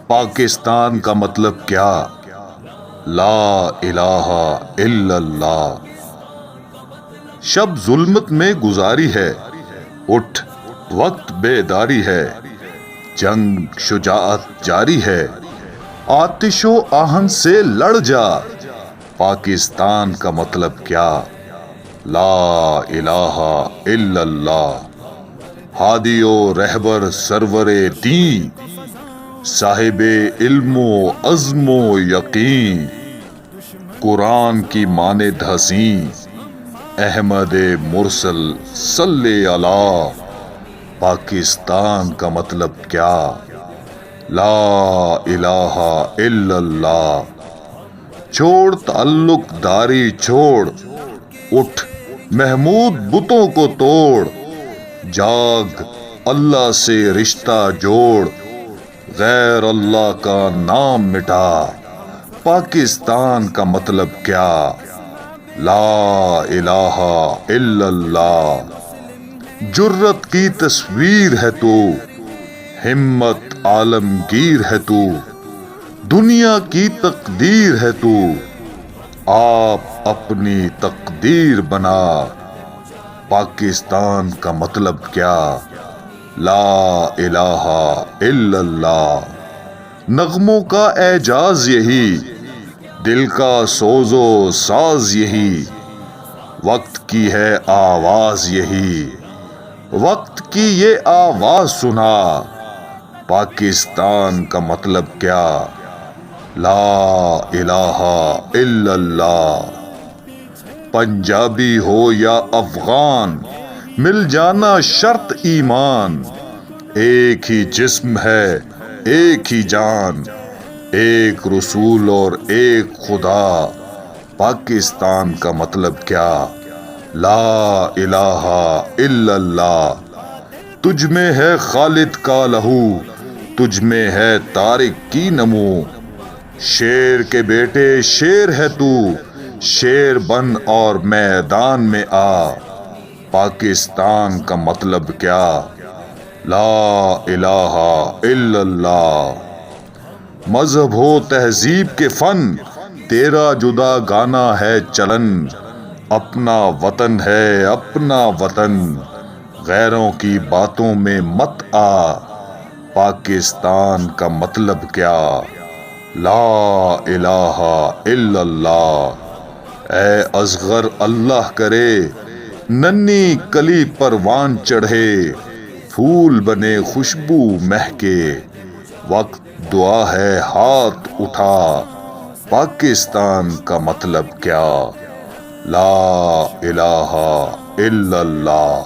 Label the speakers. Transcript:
Speaker 1: پاکستان کا مطلب کیا؟ لا الہ الا اللہ۔ شب ظلمت میں گزاری ہے، اٹھ وقت بیداری ہے، جنگ شجاعت جاری ہے، آتش و آہن سے لڑ جا۔ پاکستان کا مطلب کیا؟ لا الہ الا اللہ۔ ہادی و رہبر سرور دین، صاحب علم و عزم و یقین، قرآن کی مانند حسین، احمد مرسل صلی علی۔ پاکستان کا مطلب کیا؟ لا الہ الا اللہ۔ چھوڑ تعلق داری چھوڑ، اٹھ محمود بتوں کو توڑ، جاگ اللہ سے رشتہ جوڑ، غیر اللہ کا نام مٹا۔ پاکستان کا مطلب کیا؟ لا الہ الا اللہ۔ جرت کی تصویر ہے تو، ہمت عالمگیر ہے تو، دنیا کی تقدیر ہے تو، آپ اپنی تقدیر بنا۔ پاکستان کا مطلب کیا؟ لا الہ الا اللہ۔ نغموں کا اعجاز یہی، دل کا سوز و ساز یہی، وقت کی ہے آواز یہی، وقت کی یہ آواز سنا۔ پاکستان کا مطلب کیا؟ لا الہ الا اللہ۔ پنجابی ہو یا افغان، مل جانا شرط ایمان، ایک ہی جسم ہے ایک ہی جان، ایک رسول اور ایک خدا۔ پاکستان کا مطلب کیا؟ لا الہ الا اللہ۔ تجھ میں ہے خالد کا لہو، تجھ میں ہے طارق کی نمو، شیر کے بیٹے شیر ہے تو، شیر بن اور میدان میں آ۔ پاکستان کا مطلب کیا؟ لا الہ الا اللہ۔ مذہب ہو تہذیب کے فن، تیرا جدا گانا ہے چلن، اپنا وطن ہے اپنا وطن، غیروں کی باتوں میں مت آ۔ پاکستان کا مطلب کیا؟ لا الہ الا اللہ۔ اے اصغر اللہ کرے، ننھی کلی پروان چڑھے، پھول بنے خوشبو مہکے، وقت دعا ہے ہاتھ اٹھا۔ پاکستان کا مطلب کیا؟ لا الہ الا اللہ۔